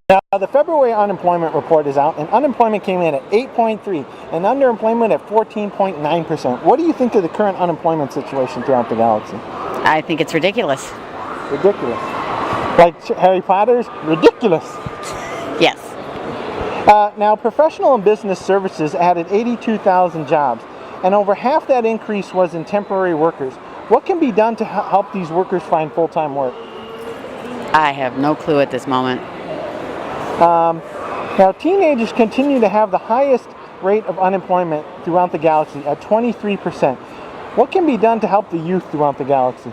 Now, the February unemployment report is out, and unemployment came in at 8.3, and underemployment at 14.9%. What do you think of the current unemployment situation throughout the galaxy? I think it's ridiculous. Ridiculous. Like Harry Potter's ridiculous. Yes. Now, professional and business services added 82,000 jobs, and over half that increase was in temporary workers. What can be done to help these workers find full-time work? I have no clue at this moment. Now, teenagers continue to have the highest rate of unemployment throughout the galaxy at 23%. What can be done to help the youth throughout the galaxy?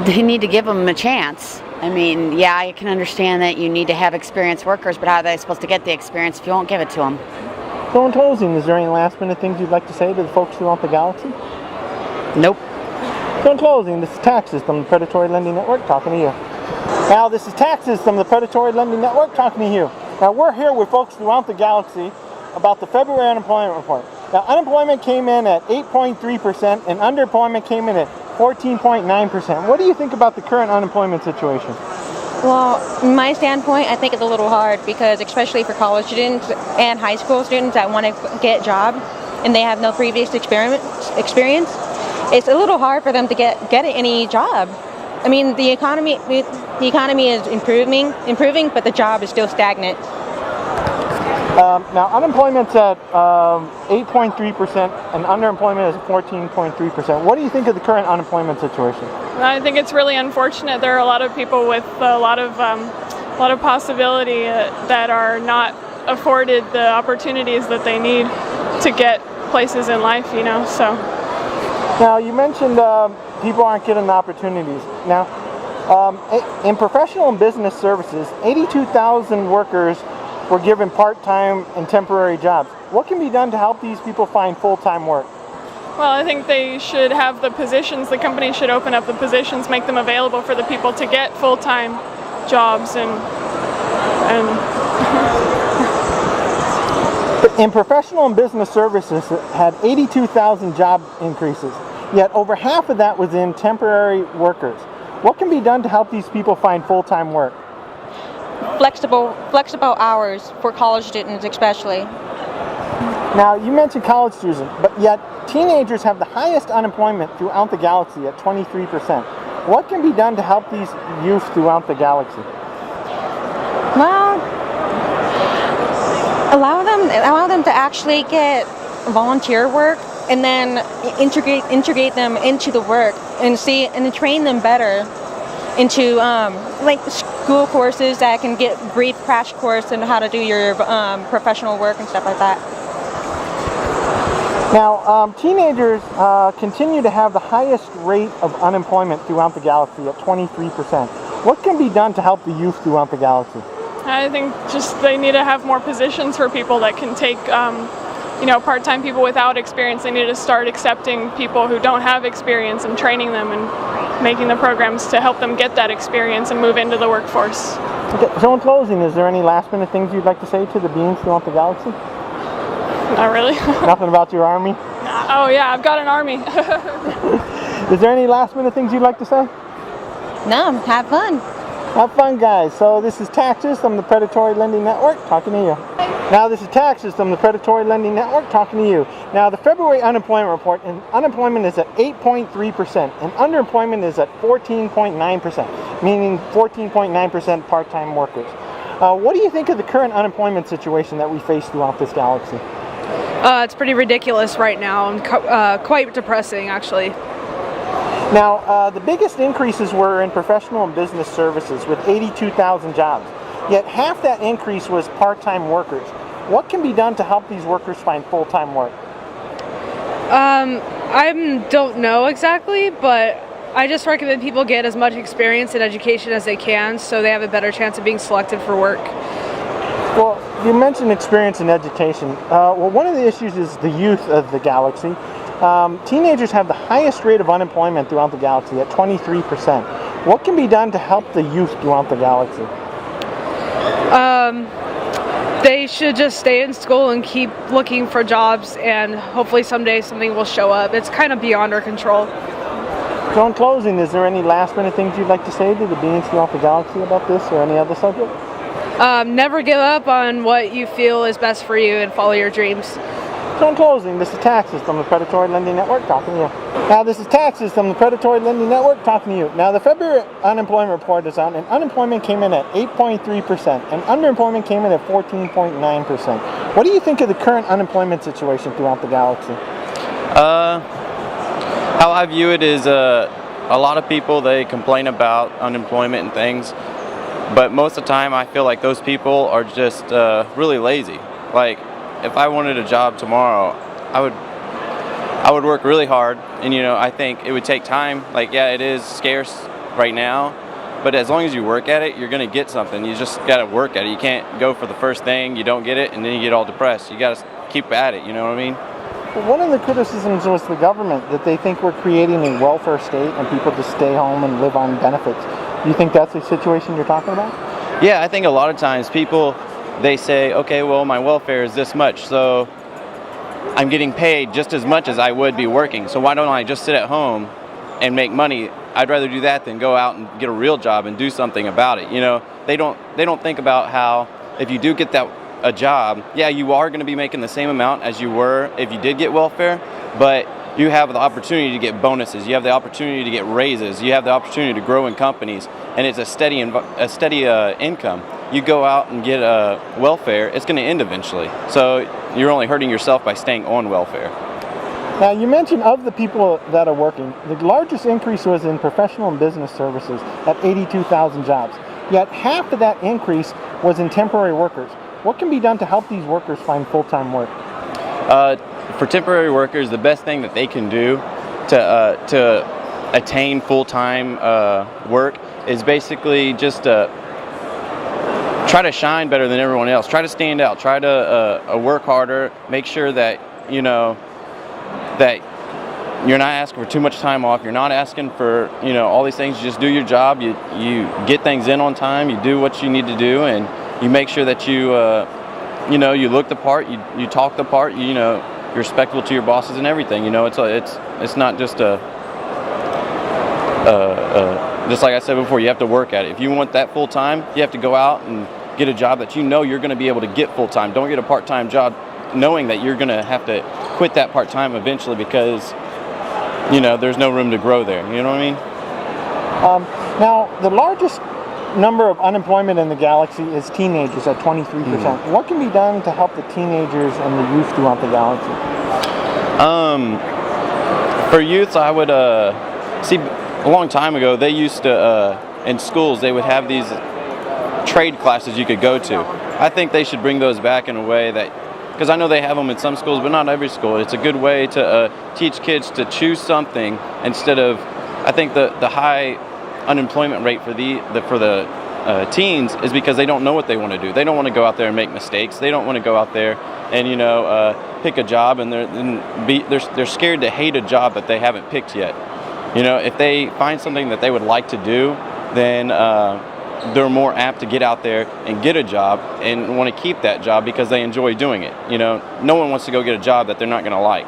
They need to give them a chance. I mean, yeah, I can understand that you need to have experienced workers, but how are they supposed to get the experience if you won't give it to them? So in closing, is there any last minute things you'd like to say to the folks throughout the galaxy? Nope. So in closing, this is Tax System, the Predatory Lending Network, talking to you. Now, this is Tax System, the Predatory Lending Network, talking to you. Now, we're here with folks throughout the galaxy about the February unemployment report. Now, unemployment came in at 8.3% and underemployment came in at 14.9%. What do you think about the current unemployment situation? Well, from my standpoint, I think it's a little hard because especially for college students and high school students that want to get a job and they have no previous experience, it's a little hard for them to get any job. I mean, the economy is improving, but the job is still stagnant. Now, unemployment's at 8.3% and underemployment is 14.3%. What do you think of the current unemployment situation? I think it's really unfortunate. There are a lot of people with a lot of possibility that are not afforded the opportunities that they need to get places in life, so. Now, you mentioned people aren't getting the opportunities. Now, in professional and business services, 82,000 workers were given part-time and temporary jobs. What can be done to help these people find full-time work? Well, I think they should have the positions, the company should open up the positions, make them available for the people to get full-time jobs and In professional and business services, it had 82,000 job increases, yet over half of that was in temporary workers. What can be done to help these people find full-time work? Flexible hours for college students especially. Now, you mentioned college students, but yet teenagers have the highest unemployment throughout the galaxy at 23%. What can be done to help these youth throughout the galaxy? Well, allow them to actually get volunteer work and then integrate them into the work and train them better into like school courses that can get brief crash course on how to do your professional work and stuff like that. Now, teenagers continue to have the highest rate of unemployment throughout the galaxy at 23%. What can be done to help the youth throughout the galaxy? I think just they need to have more positions for people that can take part-time people without experience. They need to start accepting people who don't have experience and training them and making the programs to help them get that experience and move into the workforce. Okay, so in closing, is there any last-minute things you'd like to say to the beings throughout the galaxy? Not really. Nothing about your army? Oh yeah, I've got an army. Is there any last-minute things you'd like to say? No, have fun. Have fun, guys. So this is Tax System, the Predatory Lending Network, talking to you. Now, this is Tax System, the Predatory Lending Network, talking to you. Now, the February unemployment report, and unemployment is at 8.3%, and underemployment is at 14.9%, meaning 14.9% part-time workers. What do you think of the current unemployment situation that we face throughout this galaxy? It's pretty ridiculous right now and quite depressing, actually. Now, the biggest increases were in professional and business services with 82,000 jobs. Yet half that increase was part-time workers. What can be done to help these workers find full-time work? I don't know exactly, but I just recommend people get as much experience and education as they can so they have a better chance of being selected for work. Well, you mentioned experience and education. Well, one of the issues is the youth of the galaxy. Teenagers have the highest rate of unemployment throughout the galaxy at 23%. What can be done to help the youth throughout the galaxy? They should just stay in school and keep looking for jobs, and hopefully someday something will show up. It's kind of beyond our control. So in closing, is there any last minute things you'd like to say to the beings throughout the galaxy about this or any other subject? Never give up on what you feel is best for you and follow your dreams. So in closing, this is Taxes from the Predatory Lending Network talking to you. Now this is Taxes from the Predatory Lending Network talking to you. Now the February unemployment report is out, and unemployment came in at 8.3% and underemployment came in at 14.9%. What do you think of the current unemployment situation throughout the galaxy? How I view it is a lot of people, they complain about unemployment and things, but most of the time I feel like those people are just really lazy. Like, if I wanted a job tomorrow, I would work really hard, and I think it would take time. Like, yeah, it is scarce right now, but as long as you work at it, you're gonna get something. You just gotta work at it. You can't go for the first thing, you don't get it, and then you get all depressed. You gotta keep at it, you know what I mean? Well, one of the criticisms was the government, that they think we're creating a welfare state and people just stay home and live on benefits. Do you think that's the situation you're talking about? Yeah, I think a lot of times people, they say, okay, well, my welfare is this much, so I'm getting paid just as much as I would be working, so why don't I just sit at home and make money? I'd rather do that than go out and get a real job and do something about it. They don't think about how if you do get a job, yeah, you are going to be making the same amount as you were if you did get welfare, but you have the opportunity to get bonuses, you have the opportunity to get raises, you have the opportunity to grow in companies, and it's a steady income. You go out and get welfare, it's going to end eventually. So you're only hurting yourself by staying on welfare. Now, you mentioned of the people that are working, the largest increase was in professional and business services at 82,000 jobs. Yet half of that increase was in temporary workers. What can be done to help these workers find full-time work? For temporary workers, the best thing that they can do to attain full-time work is basically just try to shine better than everyone else. Try to stand out. Try to work harder. Make sure that that you're not asking for too much time off. You're not asking for all these things. You just do your job. You get things in on time. You do what you need to do, and you make sure that you look the part. You talk the part. You're respectful to your bosses and everything. It's not just just like I said before, you have to work at it. If you want that full time, you have to go out and get a job that you're going to be able to get full time. Don't get a part-time job knowing that you're going to have to quit that part-time eventually because there's no room to grow there. You know what I mean? Now, the largest number of unemployment in the galaxy is teenagers at 23%. Mm-hmm. What can be done to help the teenagers and the youth throughout the galaxy? For youth, I would see a long time ago they used to in schools they would have these trade classes you could go to. I think they should bring those back in a way that, because I know they have them in some schools, but not every school. It's a good way to teach kids to choose something instead of, I think the high unemployment rate for the teens is because they don't know what they want to do. They don't want to go out there and make mistakes. They don't want to go out there and pick a job, and they're scared to hate a job that they haven't picked yet. If they find something that they would like to do, then they're more apt to get out there and get a job and want to keep that job because they enjoy doing it. No one wants to go get a job that they're not going to like,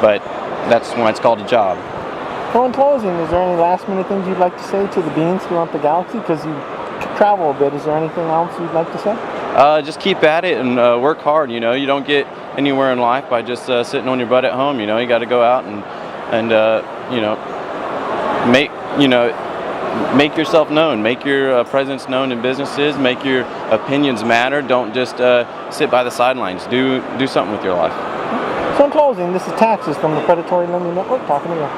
but that's why it's called a job. So in closing, is there any last minute things you'd like to say to the beans throughout the galaxy? Because you travel a bit, is there anything else you'd like to say? Just keep at it and work hard. You don't get anywhere in life by just sitting on your butt at home. You got to go out and make yourself known, make your presence known in businesses, make your opinions matter. Don't just sit by the sidelines. Do something with your life. So in closing, this is Taxes from the Predatory Lending Network talking to you.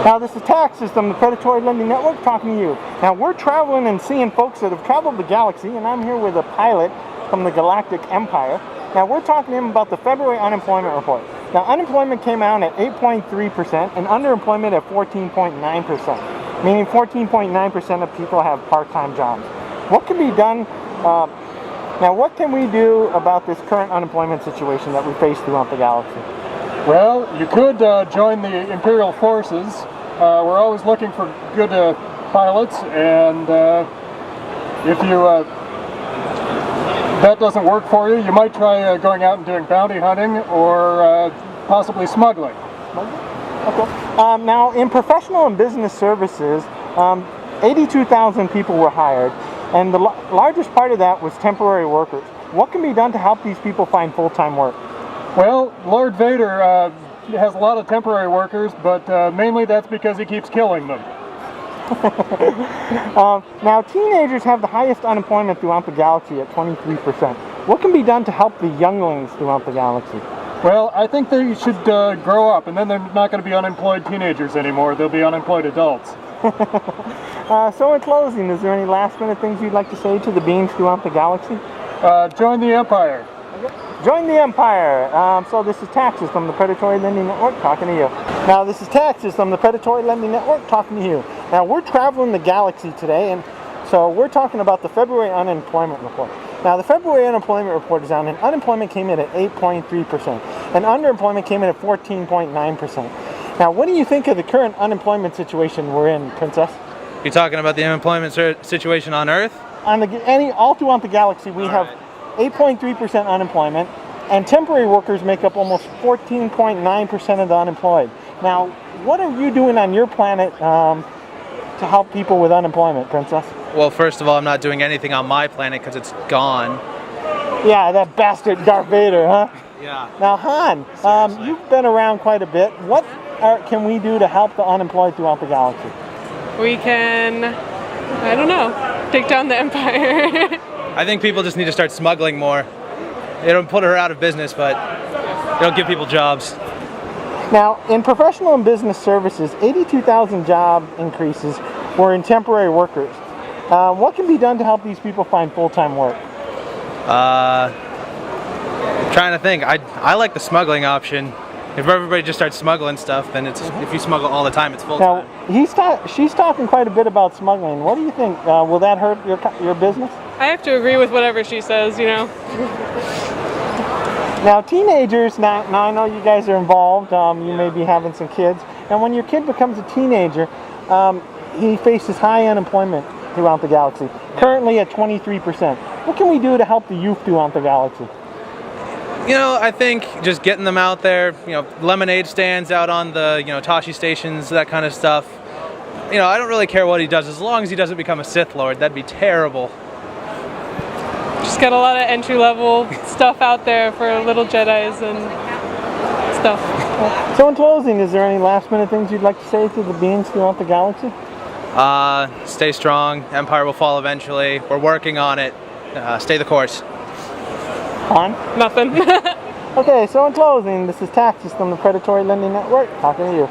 Now this is Taxes from the Predatory Lending Network talking to you. Now we're traveling and seeing folks that have traveled the galaxy, and I'm here with a pilot from the Galactic Empire. Now we're talking to him about the February unemployment report. Now unemployment came out at 8.3% and underemployment at 14.9%. Meaning 14.9% of people have part-time jobs. What can be done? Now, what can we do about this current unemployment situation that we face throughout the galaxy? Well, you could join the Imperial Forces. We're always looking for good pilots, and if that doesn't work for you, you might try going out and doing bounty hunting or possibly smuggling. Okay. Now, in professional and business services, 82,000 people were hired, And the largest part of that was temporary workers. What can be done to help these people find full-time work? Well, Lord Vader has a lot of temporary workers, but mainly that's because he keeps killing them. Now, teenagers have the highest unemployment throughout the galaxy at 23%. What can be done to help the younglings throughout the galaxy? Well, I think they should grow up, and then they're not going to be unemployed teenagers anymore. They'll be unemployed adults. So in closing, is there any last-minute things you'd like to say to the beings throughout the galaxy? Join the Empire. Join the Empire. So this is Taxes from the Predatory Lending Network talking to you. Now this is Taxes from the Predatory Lending Network talking to you. Now we're traveling the galaxy today, and so we're talking about the February unemployment report. Now the February unemployment report is out, and unemployment came in at 8.3%, and underemployment came in at 14.9%. Now what do you think of the current unemployment situation we're in, Princess? You're talking about the unemployment situation on Earth? All throughout the galaxy, we have 8.3% unemployment, and temporary workers make up almost 14.9% of the unemployed. Now, what are you doing on your planet to help people with unemployment, Princess? Well, first of all, I'm not doing anything on my planet because it's gone. Yeah, that bastard Darth Vader, huh? Yeah. Now, Han, you've been around quite a bit. What can we do to help the unemployed throughout the galaxy? We can, I don't know, take down the Empire. I think people just need to start smuggling more. It'll put her out of business, but it'll give people jobs. Now, in professional and business services, 82,000 job increases were in temporary workers. What can be done to help these people find full-time work? Trying to think. I like the smuggling option. If everybody just starts smuggling stuff, then if you smuggle all the time, it's full-time. Now, she's talking quite a bit about smuggling. What do you think? Will that hurt your business? I have to agree with whatever she says, you know. Now, teenagers, now I know you guys are involved. You may be having some kids. And when your kid becomes a teenager, he faces high unemployment throughout the galaxy, currently at 23%. What can we do to help the youth throughout the galaxy? You know, I think just getting them out there, lemonade stands out on the, Tashi stations, that kind of stuff. I don't really care what he does, as long as he doesn't become a Sith Lord. That'd be terrible. Just got a lot of entry-level stuff out there for little Jedis and stuff. So in closing, is there any last-minute things you'd like to say to the beings throughout the galaxy? Stay strong. Empire will fall eventually. We're working on it. Stay the course. Han? Nothing. Okay, so in closing, this is Taxes from the Predatory Lending Network talking to you.